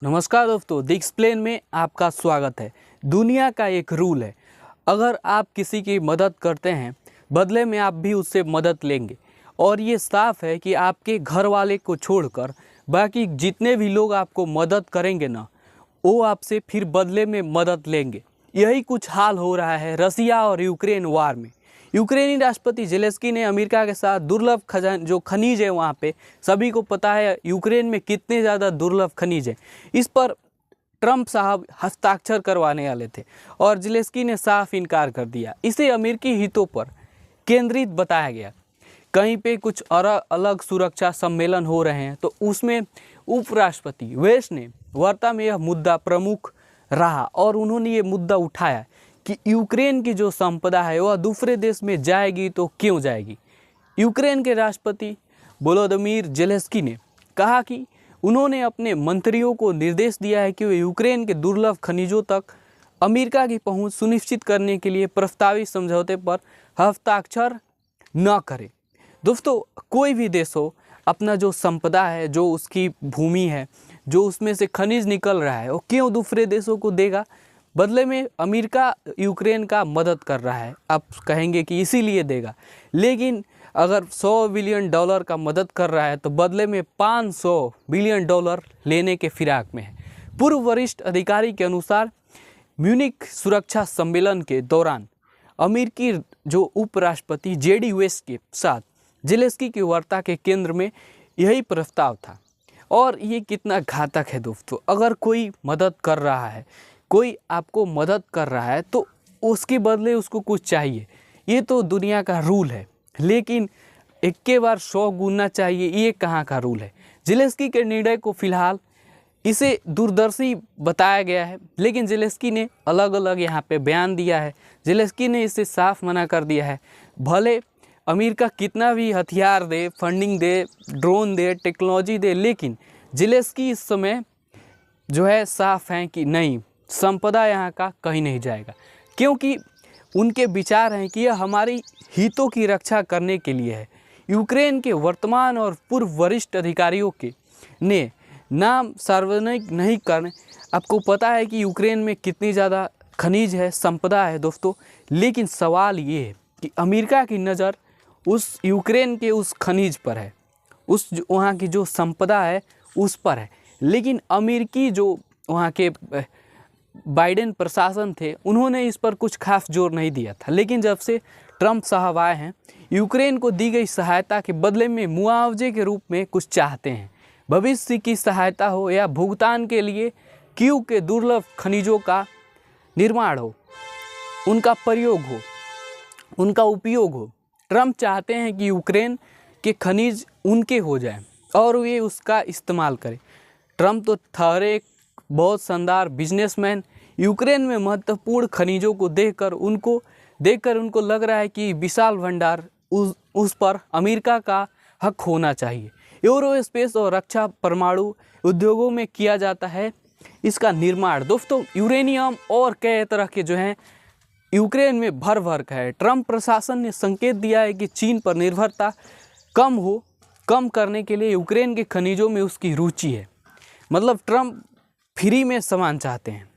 नमस्कार दोस्तों, the explain में आपका स्वागत है। दुनिया का एक रूल है, अगर आप किसी की मदद करते हैं बदले में आप भी उससे मदद लेंगे। और ये साफ है कि आपके घर वाले को छोड़कर बाकी जितने भी लोग आपको मदद करेंगे ना, वो आपसे फिर बदले में मदद लेंगे। यही कुछ हाल हो रहा है रसिया और यूक्रेन वार में। यूक्रेनी राष्ट्रपति जेलेंस्की ने अमेरिका के साथ दुर्लभ जो खनिज है वहाँ पे, सभी को पता है यूक्रेन में कितने ज़्यादा दुर्लभ खनिज है, इस पर ट्रंप साहब हस्ताक्षर करवाने वाले थे और जेलेंस्की ने साफ इनकार कर दिया। इसे अमेरिकी हितों पर केंद्रित बताया गया। कहीं पे कुछ अलग सुरक्षा सम्मेलन हो रहे हैं तो उसमें उपराष्ट्रपति वेस्ट ने वार्ता में यह मुद्दा प्रमुख रहा और उन्होंने ये मुद्दा उठाया कि यूक्रेन की जो संपदा है वह दूसरे देश में जाएगी तो क्यों जाएगी। यूक्रेन के राष्ट्रपति वोलोदिमीर जेलेंस्की ने कहा कि उन्होंने अपने मंत्रियों को निर्देश दिया है कि वे यूक्रेन के दुर्लभ खनिजों तक अमेरिका की पहुंच सुनिश्चित करने के लिए प्रस्तावित समझौते पर हस्ताक्षर न करें। दोस्तों, कोई भी देश हो, अपना जो संपदा है, जो उसकी भूमि है, जो उसमें से खनिज निकल रहा है, वो क्यों दूसरे देशों को देगा। बदले में अमेरिका यूक्रेन का मदद कर रहा है, आप कहेंगे कि इसीलिए देगा, लेकिन अगर $100 बिलियन का मदद कर रहा है तो बदले में $500 बिलियन लेने के फिराक में है। पूर्व वरिष्ठ अधिकारी के अनुसार म्यूनिख सुरक्षा सम्मेलन के दौरान अमेरिकी जो उपराष्ट्रपति जेडी वेंस के साथ जेलेंस्की की वार्ता के केंद्र में यही प्रस्ताव था। और ये कितना घातक है दोस्तों, अगर कोई मदद कर रहा है, कोई आपको मदद कर रहा है तो उसके बदले उसको कुछ चाहिए। ये तो दुनिया का रूल है, लेकिन एक के बार 100 गुना चाहिए, ये कहाँ का रूल है। जेलेंस्की के निर्णय को फिलहाल इसे दूरदर्शी बताया गया है, लेकिन जेलेंस्की ने अलग अलग यहाँ पे बयान दिया है। जेलेंस्की ने इसे साफ मना कर दिया है, भले अमेरिका कितना भी हथियार दे, फंडिंग दे, ड्रोन दे, टेक्नोलॉजी दे, लेकिन जेलेंस्की इस समय जो है साफ हैं कि नहीं, संपदा यहाँ का कहीं नहीं जाएगा, क्योंकि उनके विचार हैं कि यह हमारी हितों की रक्षा करने के लिए है। यूक्रेन के वर्तमान और पूर्व वरिष्ठ अधिकारियों के ने नाम सार्वजनिक नहीं करने, आपको पता है कि यूक्रेन में कितनी ज़्यादा खनिज है, संपदा है दोस्तों, लेकिन सवाल ये है कि अमेरिका की नज़र उस यूक्रेन के उस खनिज पर है, उस वहाँ की जो संपदा है उस पर है। लेकिन अमेरिकी जो वहाँ के बाइडेन प्रशासन थे, उन्होंने इस पर कुछ खास जोर नहीं दिया था। लेकिन जब से ट्रंप साहब आए हैं, यूक्रेन को दी गई सहायता के बदले में मुआवजे के रूप में कुछ चाहते हैं। भविष्य की सहायता हो या भुगतान के लिए कीव के दुर्लभ खनिजों का निर्माण हो, उनका प्रयोग हो, उनका उपयोग हो। ट्रंप चाहते हैं कि यूक्रेन के खनिज उनके हो जाएं और वे उसका इस्तेमाल करें। ट्रंप तो ठहरे बहुत शानदार बिजनेसमैन, यूक्रेन में महत्वपूर्ण खनिजों को देखकर उनको लग रहा है कि विशाल भंडार उस पर अमेरिका का हक होना चाहिए। एरोस्पेस और रक्षा परमाणु उद्योगों में किया जाता है इसका निर्माण। दोस्तों, यूरेनियम और कई तरह के जो हैं यूक्रेन में भर भर का है। ट्रंप प्रशासन ने संकेत दिया है कि चीन पर निर्भरता कम करने के लिए यूक्रेन के खनिजों में उसकी रुचि है। मतलब ट्रंप फ्री में सामान चाहते हैं,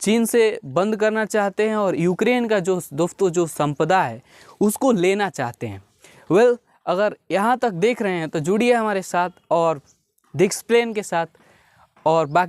चीन से बंद करना चाहते हैं और यूक्रेन का जो दोस्तों जो संपदा है उसको लेना चाहते हैं। अगर यहाँ तक देख रहे हैं तो जुड़िए हमारे साथ और द एक्सप्लेन के साथ और बाकी